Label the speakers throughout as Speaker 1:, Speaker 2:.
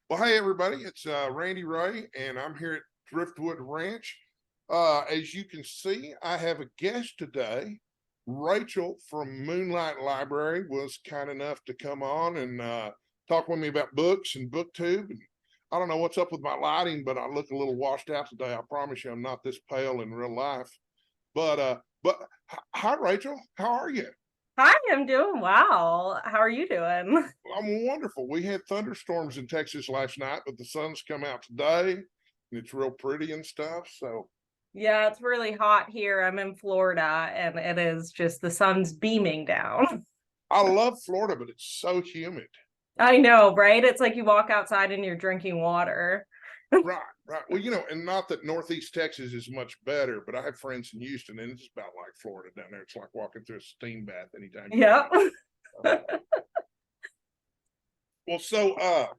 Speaker 1: Well, hey everybody, it's Randy Ray, and I'm here at Driftwood Ranch. As you can see, I have a guest today. Rachel from Moonlight Library was kind enough to come on and talk with me about books and Booktube. And I don't know what's up with my lighting, but I look a little washed out today. I promise you, I'm not this pale in real life. But hi Rachel, how are you?
Speaker 2: Hi, I'm doing well. How are you doing?
Speaker 1: I'm wonderful. We had thunderstorms in Texas last night, but the sun's come out today and it's real pretty and stuff. So
Speaker 2: Yeah, it's really hot here. I'm in Florida and it is just the sun's beaming down.
Speaker 1: I love Florida, but it's so humid.
Speaker 2: I know, right? It's like you walk outside and you're drinking water.
Speaker 1: Right, right. Well, and not that Northeast Texas is much better, but I have friends in Houston and it's about like Florida down there. It's like walking through a steam bath anytime you
Speaker 2: Yeah.
Speaker 1: go. Well,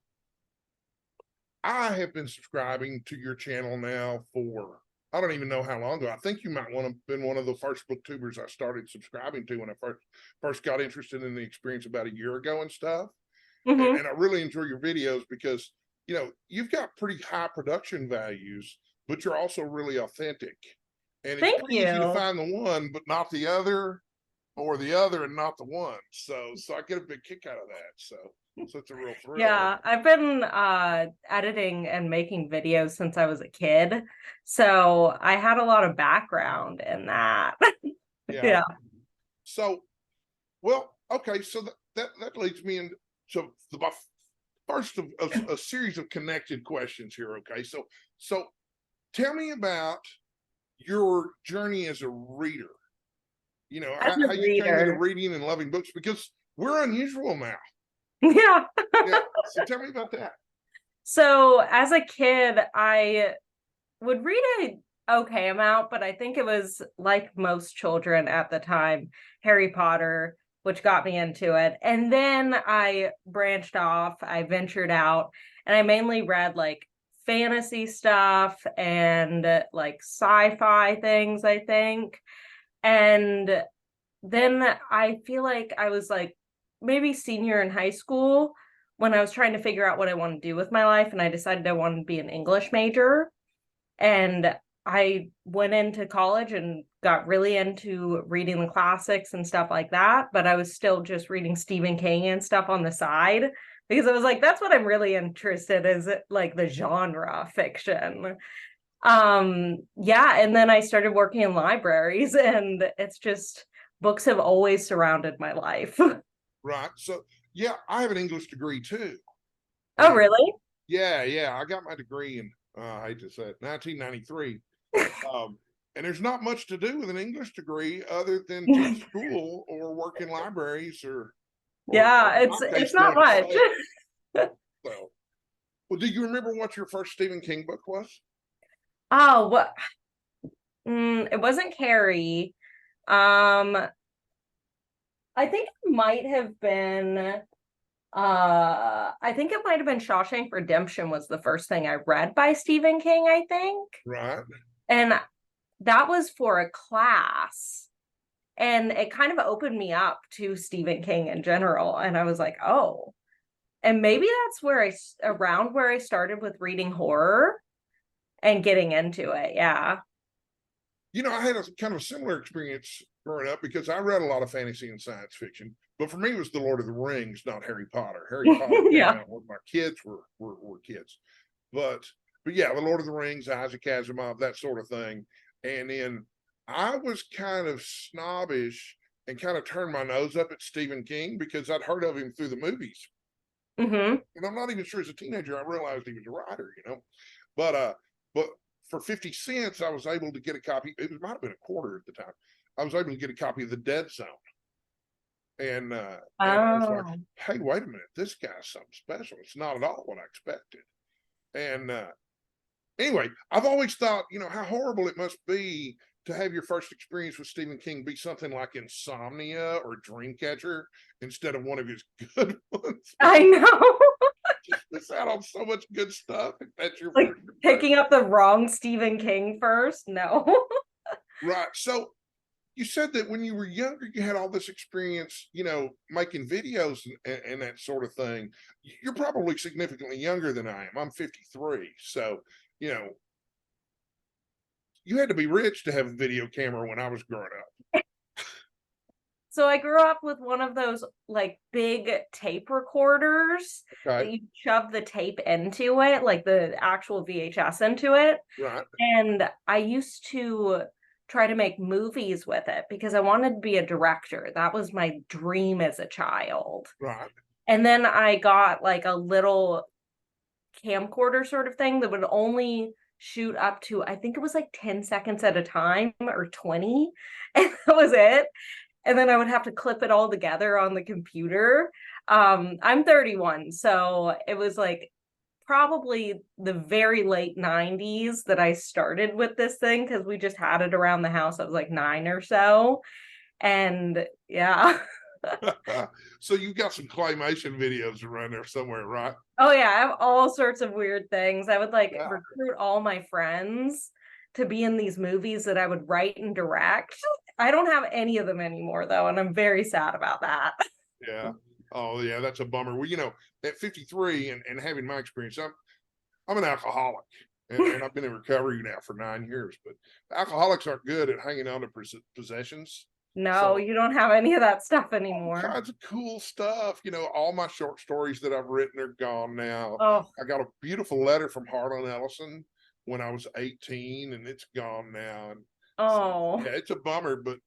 Speaker 1: I have been subscribing to your channel now for I don't even know how long ago. I think you might want to have been one of the first booktubers I started subscribing to when I first got interested in the experience about a year ago and stuff.
Speaker 2: Hmm.
Speaker 1: And I really enjoy your videos because you've got pretty high production values, but you're also really authentic. And it's
Speaker 2: Thank
Speaker 1: pretty easy to
Speaker 2: you.
Speaker 1: find the one, but not the other, or the other and not the one. So I get a big kick out of that. So it's a real thrill.
Speaker 2: Yeah, I've been editing and making videos since I was a kid. So I had a lot of background in that.
Speaker 1: Yeah.
Speaker 2: Yeah.
Speaker 1: So, well, okay. So that leads me into the first of a series of connected questions here. Okay. So tell me about your journey as a reader.
Speaker 2: As a
Speaker 1: How you came into
Speaker 2: reader.
Speaker 1: reading and loving books because we're unusual now.
Speaker 2: Yeah.
Speaker 1: Yeah. So tell me about that.
Speaker 2: So as a kid, I would read a okay amount, but I think it was like most children at the time, Harry Potter, which got me into it. And then I branched off, I ventured out, and I mainly read like fantasy stuff and like sci-fi things, I think. And then I feel like I was like maybe senior in high school when I was trying to figure out what I want to do with my life, and I decided I wanted to be an English major. And I went into college and got really into reading the classics and stuff like that, but I was still just reading Stephen King and stuff on the side because I was like, that's what I'm really interested in, is like the genre fiction. Yeah, and then I started working in libraries and it's just books have always surrounded my life.
Speaker 1: Right. So yeah, I have an English degree too.
Speaker 2: Oh,
Speaker 1: And
Speaker 2: really?
Speaker 1: yeah. I got my degree in I hate to say it, 1993. And there's not much to do with an English degree other than teach school or work in libraries or
Speaker 2: Yeah,
Speaker 1: in
Speaker 2: it's
Speaker 1: my case,
Speaker 2: it's not
Speaker 1: going to
Speaker 2: much.
Speaker 1: sales. So, well, do you remember what your first Stephen King book was?
Speaker 2: Oh, what? It wasn't Carrie. Um, I think it might have been I think it might have been Shawshank Redemption was the first thing I read by Stephen King, I think.
Speaker 1: Right.
Speaker 2: And that was for a class. And it kind of opened me up to Stephen King in general. And I was like, oh, and maybe that's where around where I started with reading horror and getting into it. Yeah.
Speaker 1: I had a kind of a similar experience growing up because I read a lot of fantasy and science fiction, but for me it was The Lord of the Rings, not Harry Potter. Harry Potter came
Speaker 2: Yeah.
Speaker 1: out when my kids were kids. But but yeah, The Lord of the Rings, Isaac Asimov, that sort of thing. And then I was kind of snobbish and kind of turned my nose up at Stephen King because I'd heard of him through the movies.
Speaker 2: Hmm.
Speaker 1: And I'm not even sure as a teenager I realized he was a writer. But for 50 cents, I was able to get a copy. It might have been a quarter at the time. I was able to get a copy of The Dead Zone. And I was like,
Speaker 2: Oh.
Speaker 1: hey, wait a minute, this guy's something special. It's not at all what I expected. And anyway, I've always thought, how horrible it must be to have your first experience with Stephen King be something like Insomnia or Dreamcatcher instead of one of his good ones.
Speaker 2: I know.
Speaker 1: Just miss out on so much good stuff if that's your
Speaker 2: Like
Speaker 1: first
Speaker 2: picking
Speaker 1: impression.
Speaker 2: up the wrong Stephen King first. No.
Speaker 1: Right. So you said that when you were younger, you had all this experience, making videos and that sort of thing. You're probably significantly younger than I am. I'm 53. So, you know, you had to be rich to have a video camera when I was growing up.
Speaker 2: So I grew up with one of those like big tape recorders that
Speaker 1: Okay.
Speaker 2: you shove the tape into it, like the actual VHS into it.
Speaker 1: Right.
Speaker 2: And I used to try to make movies with it because I wanted to be a director. That was my dream as a child.
Speaker 1: Right.
Speaker 2: And then I got like a little camcorder sort of thing that would only shoot up to, I think it was like 10 seconds at a time or 20. And that was it. And then I would have to clip it all together on the computer. I'm 31, so it was like probably the very late 90s that I started with this thing because we just had it around the house. I was like 9 or so. And yeah.
Speaker 1: So you've got some claymation videos around there somewhere, right?
Speaker 2: Oh yeah, I have all sorts of weird things. I would like
Speaker 1: Yeah.
Speaker 2: recruit all my friends to be in these movies that I would write and direct. I don't have any of them anymore though, and I'm very sad about that.
Speaker 1: Yeah. Oh yeah, that's a bummer. Well, at 53 and having my experience, I'm an alcoholic. And I've been in recovery now for 9 years, but alcoholics aren't good at hanging on to possessions.
Speaker 2: No,
Speaker 1: So
Speaker 2: you don't have any of that stuff
Speaker 1: all
Speaker 2: anymore.
Speaker 1: kinds of cool stuff. All my short stories that I've written are gone now.
Speaker 2: Oh,
Speaker 1: I got a beautiful letter from Harlan Ellison when I was 18, and it's gone now. And so,
Speaker 2: oh,
Speaker 1: yeah, it's a bummer, but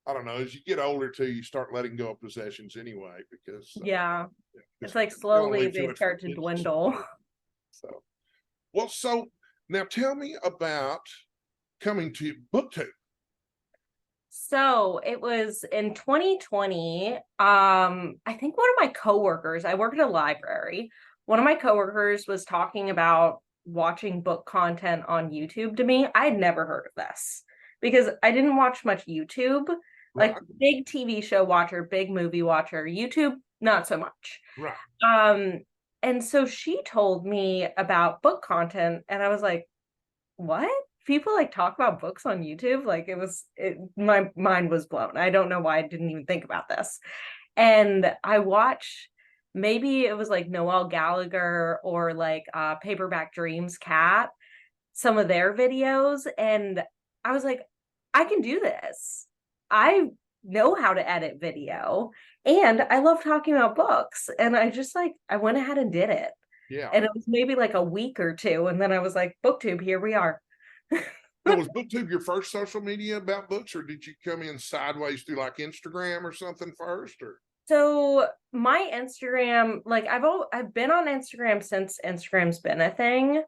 Speaker 1: I don't know. As you get older, too, you start letting go of possessions anyway, because
Speaker 2: yeah. It's like
Speaker 1: you don't
Speaker 2: slowly
Speaker 1: leave too
Speaker 2: they
Speaker 1: much for
Speaker 2: start to
Speaker 1: kids.
Speaker 2: dwindle.
Speaker 1: So, well, so now tell me about coming to Booktube.
Speaker 2: So it was in 2020. I think one of my coworkers, I work at a library. One of my coworkers was talking about watching book content on YouTube to me. I had never heard of this because I didn't watch much YouTube,
Speaker 1: Right,
Speaker 2: like big TV show watcher, big movie watcher, YouTube, not so much.
Speaker 1: right.
Speaker 2: Um, and so she told me about book content, and I was like, what? People like talk about books on YouTube? Like my mind was blown. I don't know why I didn't even think about this. And I watched, maybe it was like Noel Gallagher or like Paperback Dreams Cat, some of their videos, and I was like, I can do this. I know how to edit video and I love talking about books. And I went ahead and did it.
Speaker 1: Yeah.
Speaker 2: And it was maybe like a week or two. And then I was like, Booktube, here we are.
Speaker 1: Now, was Booktube your first social media about books, or did you come in sideways through like Instagram or something first? Or
Speaker 2: So my Instagram, like I've been on Instagram since Instagram's been a thing,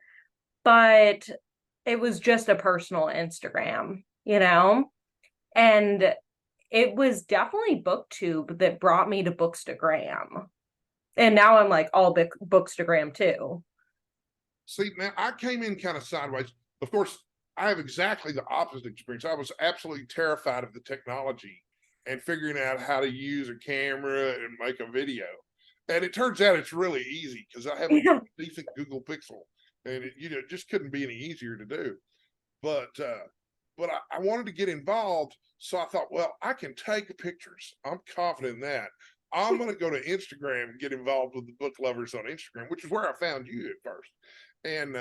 Speaker 2: but it was just a personal Instagram, And it was definitely Booktube that brought me to Bookstagram. And now I'm like all Bookstagram too.
Speaker 1: see, now I came in kind of sideways. Of course, I have exactly the opposite experience. I was absolutely terrified of the technology and figuring out how to use a camera and make a video. And it turns out it's really easy because I have a
Speaker 2: Yeah.
Speaker 1: decent Google Pixel, and it just couldn't be any easier to do. But I wanted to get involved, so I thought, well, I can take pictures. I'm confident in that. I'm going to go to Instagram and get involved with the book lovers on Instagram, which is where I found you at first. And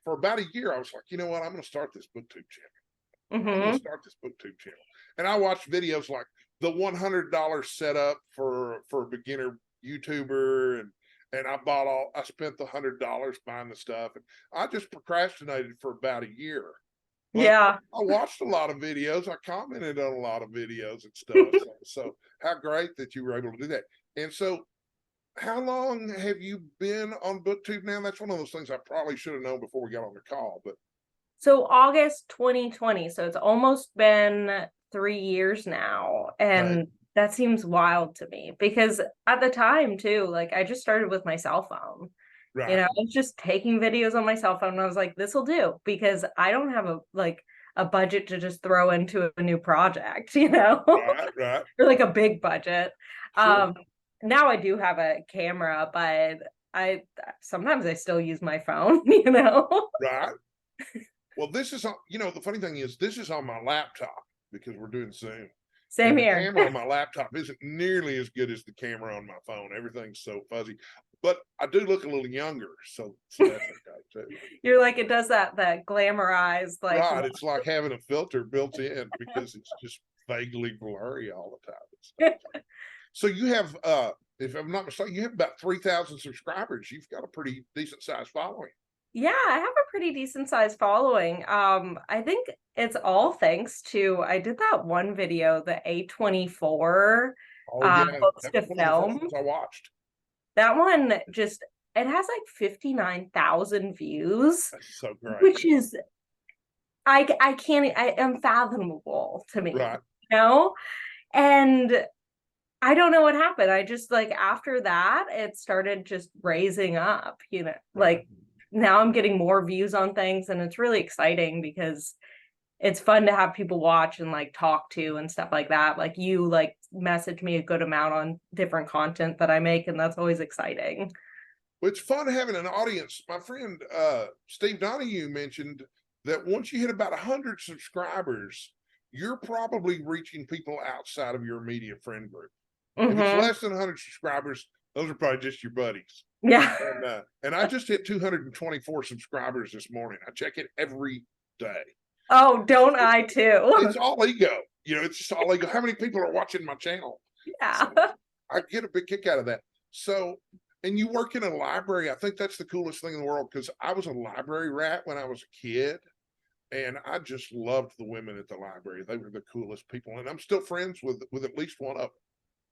Speaker 1: for about a year, I was like, you know what? I'm going to start this BookTube channel. I'm going to start this BookTube channel. And I watched videos like the $100 setup for a beginner YouTuber, and I spent the $100 buying the stuff, and I just procrastinated for about a year. But
Speaker 2: Yeah.
Speaker 1: I watched a lot of videos. I commented on a lot of videos and stuff. So how great that you were able to do that. And so how long have you been on BookTube now? That's one of those things I probably should have known before we got on the call, but
Speaker 2: So August 2020. So it's almost been 3 years now. And
Speaker 1: right.
Speaker 2: that seems wild to me because at the time too, like I just started with my cell phone.
Speaker 1: Right.
Speaker 2: I was just taking videos on my cell phone and I was like, this will do because I don't have a budget to just throw into a new project,
Speaker 1: Right.
Speaker 2: or like a big budget.
Speaker 1: Sure.
Speaker 2: Now I do have a camera, but I sometimes I still use my phone,
Speaker 1: Right. Well, this is on, the funny thing is this is on my laptop. because we're doing Zoom.
Speaker 2: Same
Speaker 1: And the
Speaker 2: here.
Speaker 1: camera on my laptop isn't nearly as good as the camera on my phone. Everything's so fuzzy, but I do look a little younger, so that's okay too.
Speaker 2: You're like, it does that glamorized, like,
Speaker 1: Right, it's like having a filter built in because it's just vaguely blurry all the time. So you have, if I'm not mistaken, you have about 3,000 subscribers. You've got a pretty decent sized following.
Speaker 2: Yeah, I have a pretty decent sized following. I think it's all thanks to, I did that one video, the A24
Speaker 1: Oh yeah,
Speaker 2: books
Speaker 1: that
Speaker 2: to
Speaker 1: was one of the first
Speaker 2: film.
Speaker 1: ones I watched.
Speaker 2: That one just, it has like 59,000 views,
Speaker 1: That's so great.
Speaker 2: which is, I can't, I unfathomable to me,
Speaker 1: Right.
Speaker 2: you know? And I don't know what happened. I just like after that, it started just raising up, you know,
Speaker 1: Right.
Speaker 2: like now I'm getting more views on things, and it's really exciting because it's fun to have people watch and like talk to and stuff like that. Like you like message me a good amount on different content that I make, and that's always exciting.
Speaker 1: Well, it's fun having an audience. My friend Steve Donahue mentioned that once you hit about 100 subscribers, you're probably reaching people outside of your immediate friend group. If it's less than 100 subscribers, those are probably just your buddies.
Speaker 2: Yeah.
Speaker 1: And I just hit 224 subscribers this morning. I check it every day.
Speaker 2: Oh, don't I too?
Speaker 1: It's all ego. You know, it's just all ego. How many people are watching my channel?
Speaker 2: Yeah.
Speaker 1: So I get a big kick out of that. So, and you work in a library. I think that's the coolest thing in the world because I was a library rat when I was a kid. And I just loved the women at the library. They were the coolest people. And I'm still friends with at least one of them.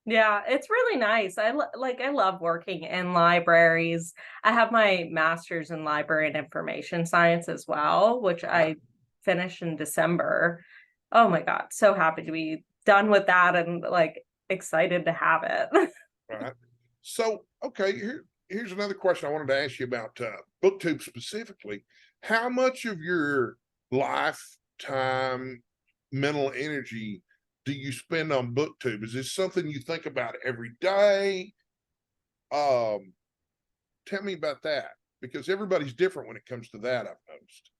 Speaker 2: Yeah, it's really nice. I love working in libraries. I have my master's in library and information science as well, which I finished in December. Oh my God, so happy to be done with that and like excited to have it.
Speaker 1: Right. So, okay, here's another question I wanted to ask you about Booktube specifically. How much of your lifetime mental energy do you spend on Booktube? Is this something you think about every day? Tell me about that because everybody's different when it comes to that, I've noticed.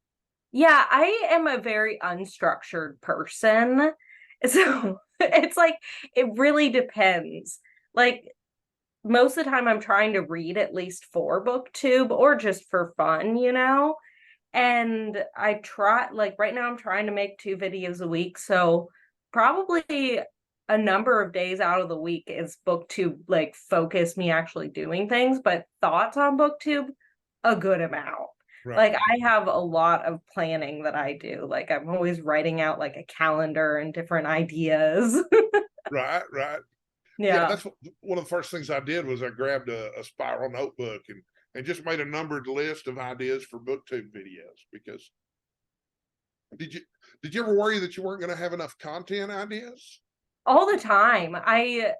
Speaker 2: Yeah, I am a very unstructured person. So it's like it really depends. Like most of the time I'm trying to read at least for Booktube or just for fun, you know? And I try, like right now I'm trying to make 2 videos a week. So probably a number of days out of the week is Booktube like focus me actually doing things, but thoughts on Booktube, a good amount.
Speaker 1: Right.
Speaker 2: Like I have a lot of planning that I do. Like I'm always writing out like a calendar and different ideas.
Speaker 1: Right. Yeah, that's one of the first things I did was I grabbed a spiral notebook and just made a numbered list of ideas for Booktube videos because did you ever worry that you weren't going to have enough content ideas?
Speaker 2: All the time. I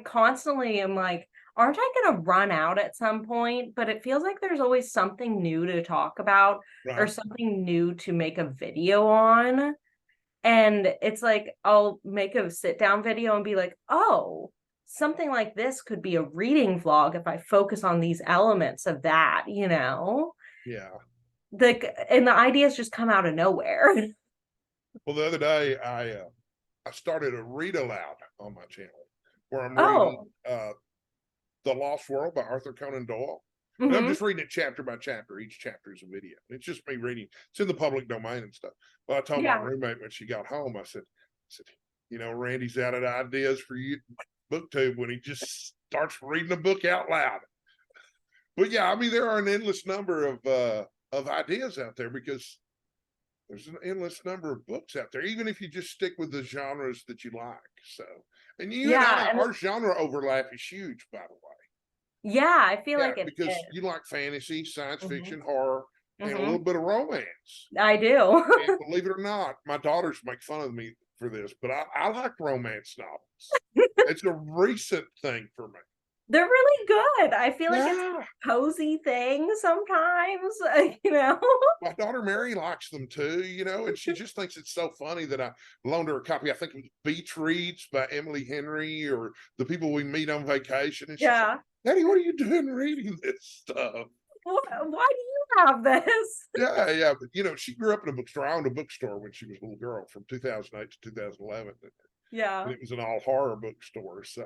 Speaker 2: constantly am like, aren't I going to run out at some point? But it feels like there's always something new to talk about or something new to make a video on. And it's like I'll make a sit down video and be like, oh, something like this could be a reading vlog if I focus on these elements of that, you know?
Speaker 1: Yeah.
Speaker 2: And the ideas just come out of nowhere.
Speaker 1: Well, the other day I started a read aloud on my channel where I'm reading The Lost World by Arthur Conan Doyle. And I'm just reading it chapter by chapter. Each chapter is a video. It's just me reading. It's in the public domain and stuff. But I told my roommate when she got home, I said, you know, Randy's out of ideas for you Booktube when he just starts reading a book out loud. But yeah, I mean, there are an endless number of ideas out there because there's an endless number of books out there, even if you just stick with the genres that you like. So, and you and I, our genre overlap is huge, by the way.
Speaker 2: Yeah, I feel like it
Speaker 1: because
Speaker 2: is.
Speaker 1: you like fantasy, science fiction, horror, and a little bit of romance.
Speaker 2: I do.
Speaker 1: And believe it or not, my daughters make fun of me for this, but I like romance novels. It's a recent thing for me.
Speaker 2: They're really good. I feel like it's a cozy thing sometimes, you know.
Speaker 1: My daughter Mary likes them too, you know, and she just thinks it's so funny that I loaned her a copy. I think it was Beach Reads by Emily Henry or The People We Meet on Vacation. And she's like, Daddy, what are you doing reading this stuff?
Speaker 2: Why do you have this.
Speaker 1: Yeah, but she grew up in a bookstore. I owned a bookstore when she was a little girl from 2008 to 2011.
Speaker 2: Yeah.
Speaker 1: And it was an all horror bookstore. So,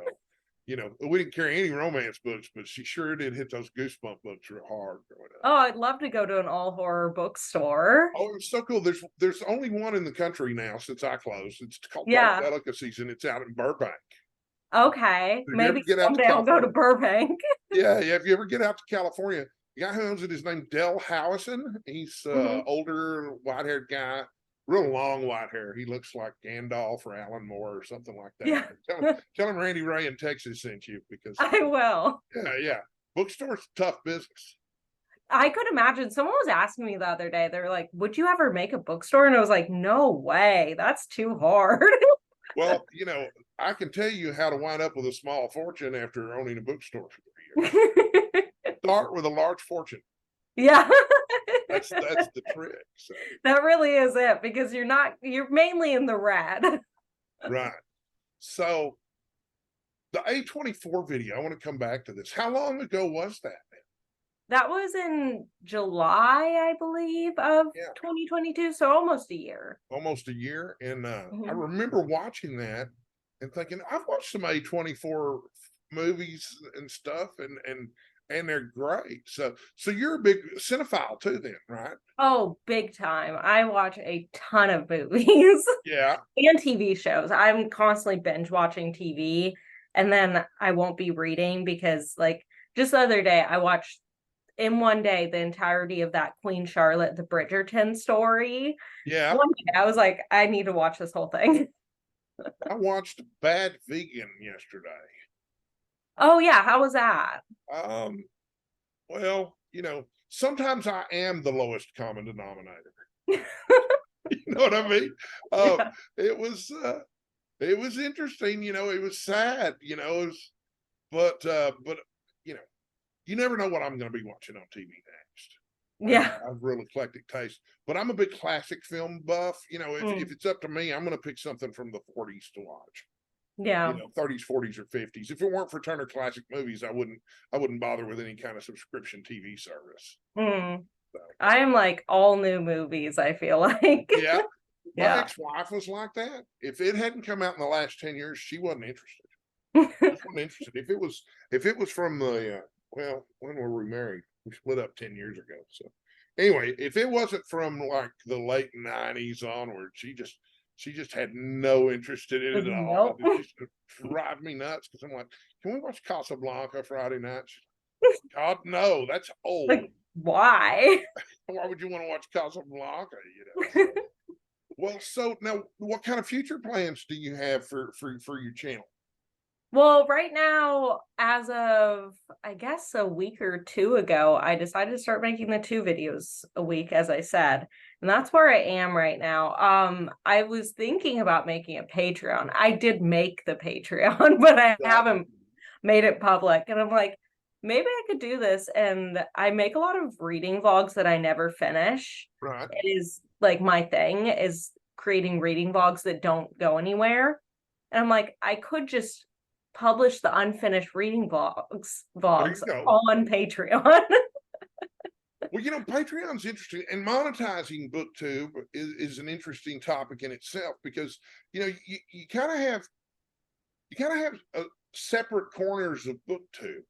Speaker 1: we didn't carry any romance books, but she sure did hit those Goosebump books real hard growing up.
Speaker 2: Oh, I'd love to go to an all horror bookstore.
Speaker 1: Oh, it's so cool. There's only one in the country now since I closed. It's called Dark
Speaker 2: Yeah.
Speaker 1: Delicacies, and it's out in Burbank.
Speaker 2: Okay.
Speaker 1: If you ever
Speaker 2: Maybe
Speaker 1: get out to
Speaker 2: someday I'll go to
Speaker 1: California,
Speaker 2: Burbank.
Speaker 1: yeah. If you ever get out to California, the guy who owns it is named Del Howison. He's older, white-haired guy, real long white hair. He looks like Gandalf or Alan Moore or something like that.
Speaker 2: Yeah.
Speaker 1: Tell him Randy Ray in Texas sent you, because
Speaker 2: I will.
Speaker 1: yeah. Bookstore's tough business.
Speaker 2: I could imagine someone was asking me the other day, they're like, would you ever make a bookstore? And I was like, no way, that's too hard.
Speaker 1: Well, I can tell you how to wind up with a small fortune after owning a bookstore for 3 years. Start with a large fortune.
Speaker 2: Yeah.
Speaker 1: That's the trick. So.
Speaker 2: That really is it, because you're mainly in the red.
Speaker 1: Right. So the A24 video, I want to come back to this. How long ago was that?
Speaker 2: That was in July, I believe, of 2022. So almost a year.
Speaker 1: Almost a year. And I remember watching that and thinking, I've watched some A24 movies and stuff, and they're great. So you're a big cinephile too then, right?
Speaker 2: Oh, big time. I watch a ton of movies.
Speaker 1: Yeah.
Speaker 2: And TV shows. I'm constantly binge watching TV, and then I won't be reading because, like, just the other day I watched in one day the entirety of that Queen Charlotte, the Bridgerton story.
Speaker 1: Yeah.
Speaker 2: One day I was like, I need to watch this whole thing.
Speaker 1: I watched Bad Vegan yesterday.
Speaker 2: Oh yeah, how was that?
Speaker 1: Well, sometimes I am the lowest common denominator. You know what I mean?
Speaker 2: Yeah.
Speaker 1: It was interesting, it was sad, but you never know what I'm going to be watching on TV next.
Speaker 2: Yeah.
Speaker 1: I have real eclectic taste, but I'm a big classic film buff. If it's up to me, I'm going to pick something from the 40s to watch.
Speaker 2: Yeah.
Speaker 1: 30s, 40s, or 50s. If it weren't for Turner Classic Movies, I wouldn't bother with any kind of subscription TV service.
Speaker 2: So. I am like all new movies, I feel like.
Speaker 1: Yeah. My ex-wife was like that. If it hadn't come out in the last 10 years, she wasn't interested. She wasn't interested. If it was from the when were we married? We split up 10 years ago. So anyway, if it wasn't from like the late 90s onward, she just had no interest in it at all. It just drive me nuts, because I'm like, can we watch Casablanca Friday night? God, no, that's old.
Speaker 2: Like, why?
Speaker 1: Why would you want to watch Casablanca? So. Well, so now, what kind of future plans do you have for your channel?
Speaker 2: Well, right now, as of, I guess, a week or two ago, I decided to start making the 2 videos a week, as I said. And that's where I am right now. I was thinking about making a Patreon. I did make the Patreon, but I haven't made it public. And I'm like, maybe I could do this. And I make a lot of reading vlogs that I never finish.
Speaker 1: Right.
Speaker 2: It is like my thing is creating reading vlogs that don't go anywhere. And I'm like, I could just publish the unfinished reading vlogs on Patreon.
Speaker 1: Well, Patreon's interesting, and monetizing Booktube is an interesting topic in itself, because you kind of have separate corners of Booktube.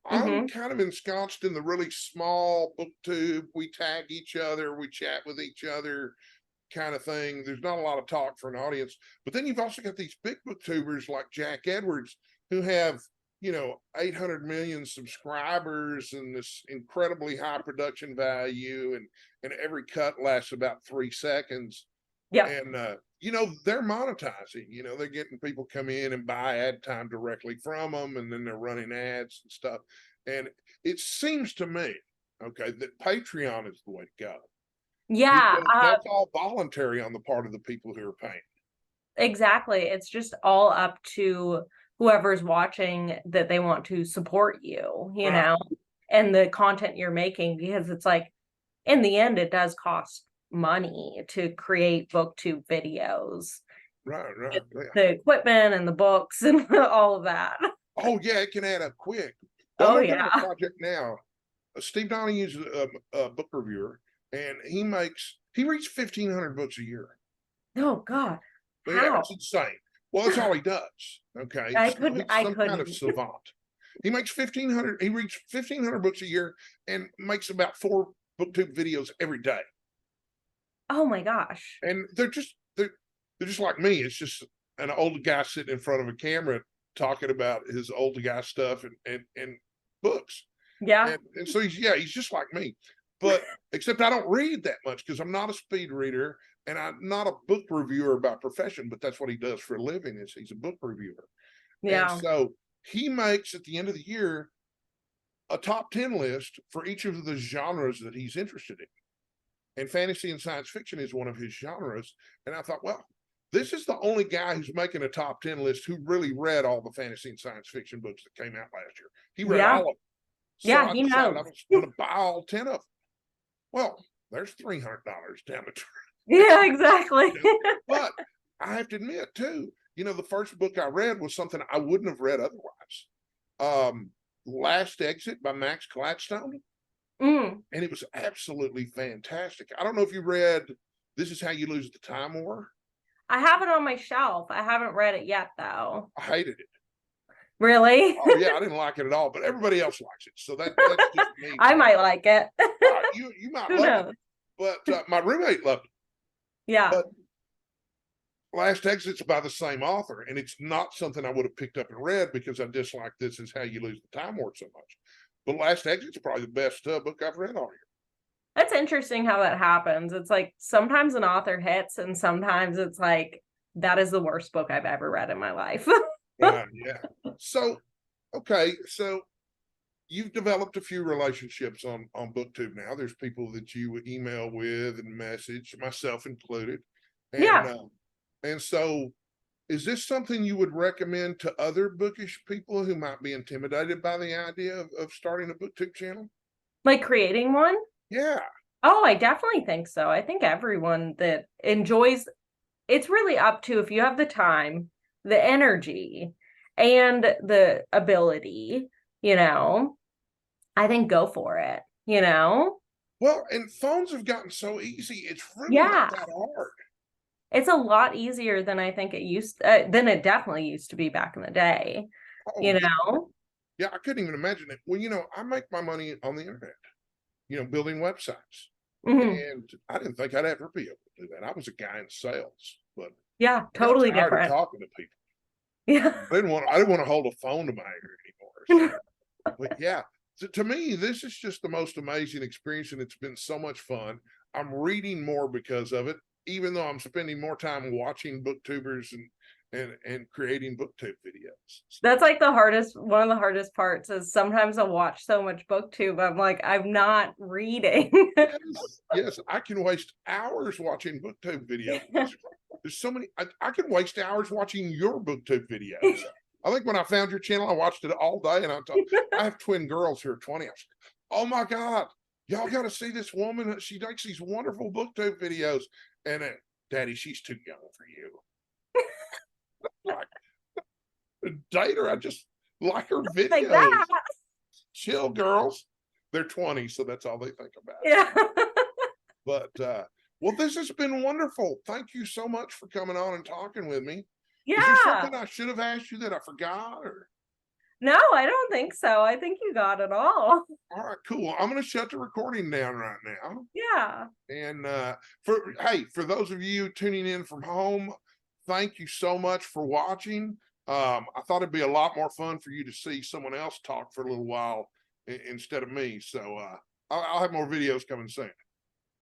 Speaker 1: I'm kind of ensconced in the really small Booktube. We tag each other, we chat with each other, kind of thing. There's not a lot of talk for an audience. But then you've also got these big booktubers like Jack Edwards, who have 800 million subscribers and this incredibly high production value, and every cut lasts about 3 seconds.
Speaker 2: Yeah.
Speaker 1: And they're monetizing. They're getting people come in and buy ad time directly from them, and then they're running ads and stuff. And it seems to me, that Patreon is the way to go.
Speaker 2: Yeah.
Speaker 1: That's all voluntary on the part of the people who are paying.
Speaker 2: Exactly. It's just all up to whoever's watching that they want to support you, know, and the content you're making, because it's like, in the end, it does cost money to create Booktube videos.
Speaker 1: Right.
Speaker 2: The equipment and the books and all of that.
Speaker 1: Oh yeah, it can add up quick.
Speaker 2: I'm
Speaker 1: working on a project now. Steve Donahue is a book reviewer, and he reads 1,500 books a year.
Speaker 2: Oh God.
Speaker 1: But yeah,
Speaker 2: How?
Speaker 1: it's insane. Well, that's all he does. Okay,
Speaker 2: I
Speaker 1: so
Speaker 2: couldn't
Speaker 1: he's
Speaker 2: I
Speaker 1: some kind of
Speaker 2: couldn't.
Speaker 1: savant. He makes 1,500. He reads 1,500 books a year and makes about 4 booktube videos every day.
Speaker 2: Oh my gosh.
Speaker 1: And they're just like me. It's just an old guy sitting in front of a camera talking about his old guy stuff and books.
Speaker 2: Yeah.
Speaker 1: And so he's just like me. But except I don't read that much because I'm not a speed reader and I'm not a book reviewer by profession, but that's what he does for a living, is he's a book reviewer. And
Speaker 2: Yeah.
Speaker 1: so he makes at the end of the year a top 10 list for each of the genres that he's interested in. And fantasy and science fiction is one of his genres. And I thought, well, this is the only guy who's making a top 10 list who really read all the fantasy and science fiction books that came out last year. He read
Speaker 2: Yeah.
Speaker 1: all of them. So
Speaker 2: Yeah,
Speaker 1: I
Speaker 2: he
Speaker 1: decided I
Speaker 2: knows.
Speaker 1: was going to buy all 10 of them. Well, there's $300 down the track.
Speaker 2: Yeah, exactly.
Speaker 1: But I have to admit too, the first book I read was something I wouldn't have read otherwise. Last Exit by Max Gladstone.
Speaker 2: Mm.
Speaker 1: And it was absolutely fantastic. I don't know if you read This Is How You Lose the Time War.
Speaker 2: I have it on my shelf. I haven't read it yet though.
Speaker 1: I hated it.
Speaker 2: Really?
Speaker 1: Oh yeah, I didn't like it at all, but everybody else likes it. So that's just me.
Speaker 2: I might like it.
Speaker 1: You might
Speaker 2: Who
Speaker 1: love
Speaker 2: knows?
Speaker 1: it. But my roommate loved it.
Speaker 2: Yeah.
Speaker 1: But Last Exit's by the same author, and it's not something I would have picked up and read because I dislike This Is How You Lose the Time War so much. But Last Exit's probably the best book I've read all year.
Speaker 2: That's interesting how that happens. It's like sometimes an author hits and sometimes it's like, that is the worst book I've ever read in my life.
Speaker 1: Yeah. So, okay. So you've developed a few relationships on Booktube now. There's people that you email with and message, myself included. And,
Speaker 2: Yeah.
Speaker 1: And so is this something you would recommend to other bookish people who might be intimidated by the idea of starting a Booktube channel?
Speaker 2: Like creating one?
Speaker 1: Yeah.
Speaker 2: Oh, I definitely think so. I think everyone that enjoys, it's really up to if you have the time, the energy, and the ability, I think go for it,
Speaker 1: Well, and phones have gotten so easy. It's really
Speaker 2: Yeah.
Speaker 1: not that hard.
Speaker 2: It's a lot easier than I think than it definitely used to be back in the day,
Speaker 1: Oh,
Speaker 2: Yeah,
Speaker 1: I couldn't even imagine it. Well, I make my money on the internet, building websites.
Speaker 2: Mm-hmm.
Speaker 1: And I didn't think I'd ever be able to do that. I was a guy in sales, but
Speaker 2: Yeah,
Speaker 1: I got
Speaker 2: totally
Speaker 1: tired of
Speaker 2: different.
Speaker 1: talking to people.
Speaker 2: Yeah.
Speaker 1: I didn't want to hold a phone to my ear anymore. So. But yeah, to me, this is just the most amazing experience, and it's been so much fun. I'm reading more because of it, even though I'm spending more time watching booktubers and creating booktube videos.
Speaker 2: That's like one of the hardest parts is sometimes I watch so much booktube. I'm like, I'm not reading.
Speaker 1: Yes, I can waste hours watching booktube videos. There's so many, I can waste hours watching your booktube videos. I think when I found your channel, I watched it all day, and I have twin girls who are 20. I was, oh my God, y'all got to see this woman. She makes these wonderful booktube videos. And Daddy, she's too young for you. Like, date her. I just like her videos.
Speaker 2: Like that.
Speaker 1: Chill, girls. They're 20, so that's all they think about.
Speaker 2: Yeah.
Speaker 1: But well, this has been wonderful. Thank you so much for coming on and talking with me.
Speaker 2: Yeah.
Speaker 1: Is there something I should have asked you that I forgot? Or
Speaker 2: No, I don't think so. I think you got it all.
Speaker 1: all right, cool. I'm going to shut the recording down right now.
Speaker 2: Yeah.
Speaker 1: And for those of you tuning in from home, thank you so much for watching. I thought it'd be a lot more fun for you to see someone else talk for a little while instead of me. So I'll have more videos coming soon.